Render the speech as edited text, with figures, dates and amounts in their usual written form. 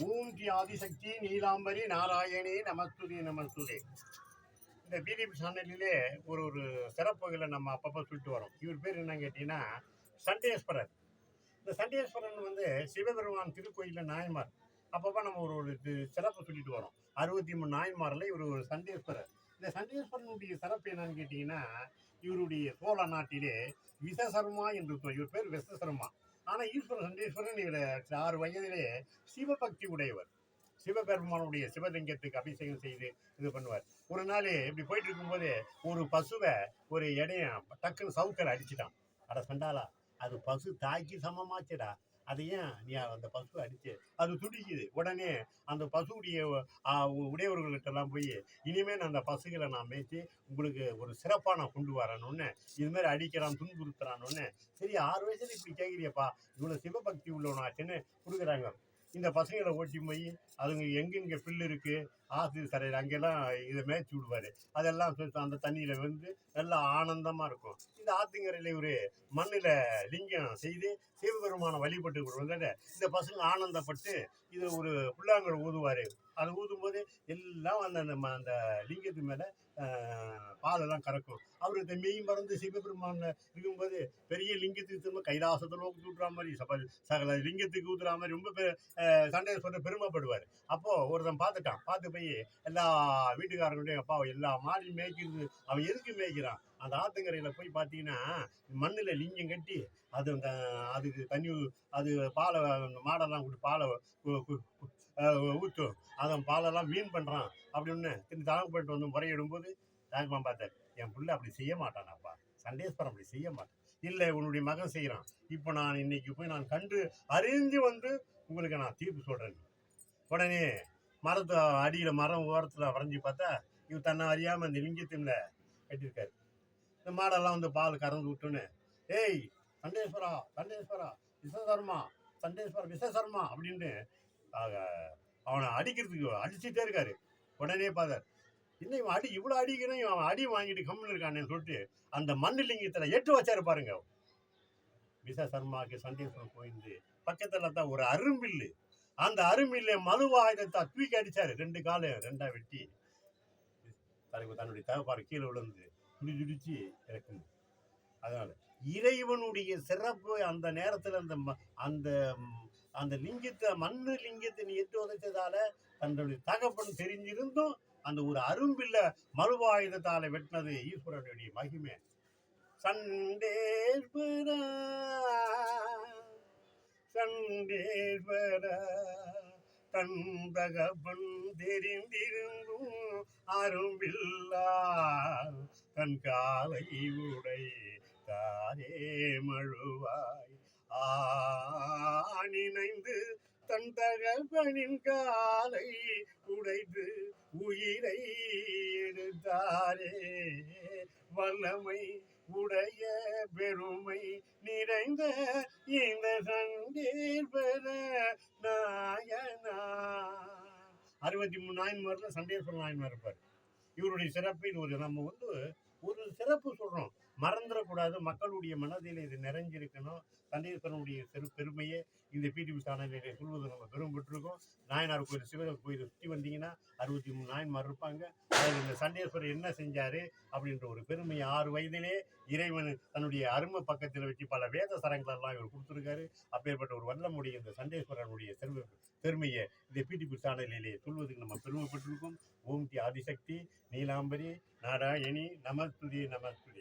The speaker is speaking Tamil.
ஓம் ஸ்ரீ ஆதிசக்தி நீலாம்பரி நாராயணே நமஸ்துதே நமஸ்துதே. இந்த பிடிபி சேனலிலே ஒரு சிறப்புகளை நம்ம அப்பப்போ சொல்லிட்டு வரோம். இவர் பேர் என்னன்னு கேட்டீங்கன்னா சண்டேஸ்வரர். இந்த சண்டேஸ்வரன் சிவபெருமான் திருக்கோயிலில் நாயன்மார். அப்பப்போ நம்ம ஒரு சிறப்பு சொல்லிட்டு வரோம். 63 நாயன்மாரில் இவர் ஒரு சண்டேஸ்வரர். இந்த சண்டேஸ்வரனுடைய சிறப்பு என்னன்னு கேட்டீங்கன்னா, இவருடைய சோழ நாட்டிலே விசசர்மா என்று இவர் பேர் விசசர்மா. ஆனால் ஈஸ்வர சண்டேஸ்வரன் இவர் 6 வயதிலே சிவபக்தி உடையவர். சிவபெருமானுடைய சிவலிங்கத்துக்கு அபிஷேகம் செய்து இது பண்ணுவார். ஒரு நாள் இப்படி போயிட்டு இருக்கும்போது ஒரு பசுவை ஒரு இடையம் டக்குன்னு சவுக்கரை அடிச்சிட்டான். அட சண்டாலா, அது பசு தாய்க்கு சமமாச்சுடா, அது ஏன் நீ அந்த பசுவை அடிச்சு? அது துடிக்குது. உடனே அந்த பசுடைய உடையவர்கள்ட்ட எல்லாம் போய், இனிமேல் அந்த பசுகளை நான் மேய்ச்சி உங்களுக்கு ஒரு சிறப்பாக நான் கொண்டு வரணும்னு இதுமாரி அடிக்கிறான், துன்புறுத்துறான்னு. சரி, 6 வயசுல இப்படி கேட்குறியப்பா, இவ்வளோ சிவபக்தி உள்ளவனாச்சுன்னு கொடுக்குறாங்க. இந்த பசங்களை ஓட்டி போய் அதுங்க எங்கெங்கே புல் இருக்குது, ஆற்று சரையில் அங்கெல்லாம் இதை மேய்ச்சி விடுவார். அதெல்லாம் அந்த தண்ணியில் நல்லா ஆனந்தமாக இருக்கும். இந்த ஆற்றுங்கரையில் ஒரு மண்ணில் லிங்கம் செய்து சிவபெருமானை வழிபட்டு வருவதால் இந்த பசங்க ஆனந்தப்பட்டு இதில் ஒரு புல்லாங்கல் ஊதுவார். அது ஊதும்போது எல்லாம் அந்த லிங்கத்து மேலே பாலெல்லாம் கறக்கும். அவர் இந்த மெய் மறந்து சிவபெருமான் இருக்கும்போது பெரிய லிங்கத்துக்கு திரும்ப கைலாசத்தில் ஊற்றுற மாதிரி சகல லிங்கத்துக்கு ஊற்றுற மாதிரி ரொம்ப சண்டேஸ்வரர் பெருமைப்படுவார். அப்போது ஒருத்தன் பார்த்து போய் எல்லா வீட்டுக்காரங்களுடைய அப்பா எல்லா மாடி மேய்க்கிறது அவன் எதுக்கு மேய்க்கிறான்? அந்த ஆத்தங்கரையில் போய் பார்த்தீங்கன்னா மண்ணில் லிங்கம் கட்டி அதுக்கு தண்ணி அது பாலை மாடெல்லாம் கொடுத்து பாலை ஊற்றும், அதன் பாலெல்லாம் வீண் பண்ணுறான் அப்படின்னு தாங்கப்பட்டு முறையிடும்போது தாங்கம்மா பார்த்தார், என் பிள்ளை அப்படி செய்ய மாட்டானாப்பா, சண்டேஸ்வரன் அப்படி செய்ய மாட்டான். இல்லை, உன்னுடைய மகன் செய்கிறான். இப்போ நான் இன்னைக்கு போய் நான் கண்டு அறிஞ்சு உங்களுக்கு நான் தீர்ப்பு சொல்கிறேன். உடனே மரத்து அடியில் மரம் ஓரத்தில் வரைஞ்சி பார்த்தா இவர் தன்னை அறியாமல் அந்த லிங்கத்தின்ல கட்டியிருக்காரு. இந்த மாடெல்லாம் பால் கறந்து விட்டுன்னு, ஏய் சண்டேஸ்வரா சண்டேஸ்வரா விசசர்மா, சண்டேஸ்வரா விசசர்மா அப்படின்னு அவனை அடிச்சிட்டே இருக்காரு. உடனே பார்த்தார், இன்னும் இவன் இவ்வளோ அடிக்கணும், இவன் அடி வாங்கிட்டு கம்முன்னு இருக்கானு சொல்லிட்டு அந்த மண்ணு லிங்கத்தில் எட்டு வச்சாரு பாருங்க. விசசர்மாக்கு சண்டேஸ்வரன் போயிருந்து பக்கத்தில் தான் ஒரு அரும்பில்லு. அந்த அரும்பில்ல மதுவாயுதத்தை தூக்கி அடிச்சாரு. 2 காலு 2ஆ வெட்டி தன்னுடைய தகப்பாரு கீழே விழுந்து துடிச்சு இறக்குது. அதனால இறைவனுடைய சிறப்பு அந்த நேரத்தில் அந்த அந்த லிங்கத்தை மண்ணு லிங்கத்தை நீ எட்டு உதைச்சதால தன்னுடைய தகப்பன் தெரிஞ்சிருந்தும் அந்த ஒரு அரும்பில்ல மறுவாயுதத்தால வெட்டினது ஈஸ்வரனுடைய மகிமை. சண்டேஸ்வரா சண்டேஸ்வரா தன் தகப்பன் தெரிந்திருந்தும் அரும்பில்லா தன் காலை உடை தாரே மழுவாய் நினைந்து தன் தகப்பனின் காலை உடைத்து உயிரை எடுத்தாரே. வல்லமை உடைய பெருமை நிறைந்த இந்த சண்டேஸ்வர நாயனா. 63 நாயன்மாரில் சண்டேஸ்வர நாயன்மார் இருப்பார். இவருடைய சிறப்பு இது நம்ம ஒரு சிறப்பு சொல்கிறோம், மறந்துடக்கூடாது. மக்களுடைய மனதில் இது நிறைஞ்சிருக்கணும். சண்டேஸ்வரனுடைய பெருமையை இந்த பிடிபி சேனலில் சொல்வது நம்ம பெரும்பெற்றிருக்கோம். நாயனார் கோயில் சிவன் கோயிலை சுற்றி வந்தீங்கன்னா 63 நாயன்மார் இருப்பாங்க. அதில் இந்த சண்டேஸ்வரர் என்ன செஞ்சார் அப்படின்ற ஒரு பெருமையை 6 வயதிலே இறைவன் தன்னுடைய அருமை பக்கத்தில் வச்சு பல வேத சரங்களெல்லாம் இவர் கொடுத்துருக்காரு. அப்பேற்பட்ட ஒரு வல்லமுடைய இந்த சண்டேஸ்வரனுடைய பெருமையை இந்த பிடிபி சேனலிலே சொல்வதுக்கு நம்ம பெருமைப்பட்டிருக்கோம். ஓம் ஸ்ரீ ஆதிசக்தி நீலாம்பரி நாராயணி நமஸ்துதே நமஸ்துதே.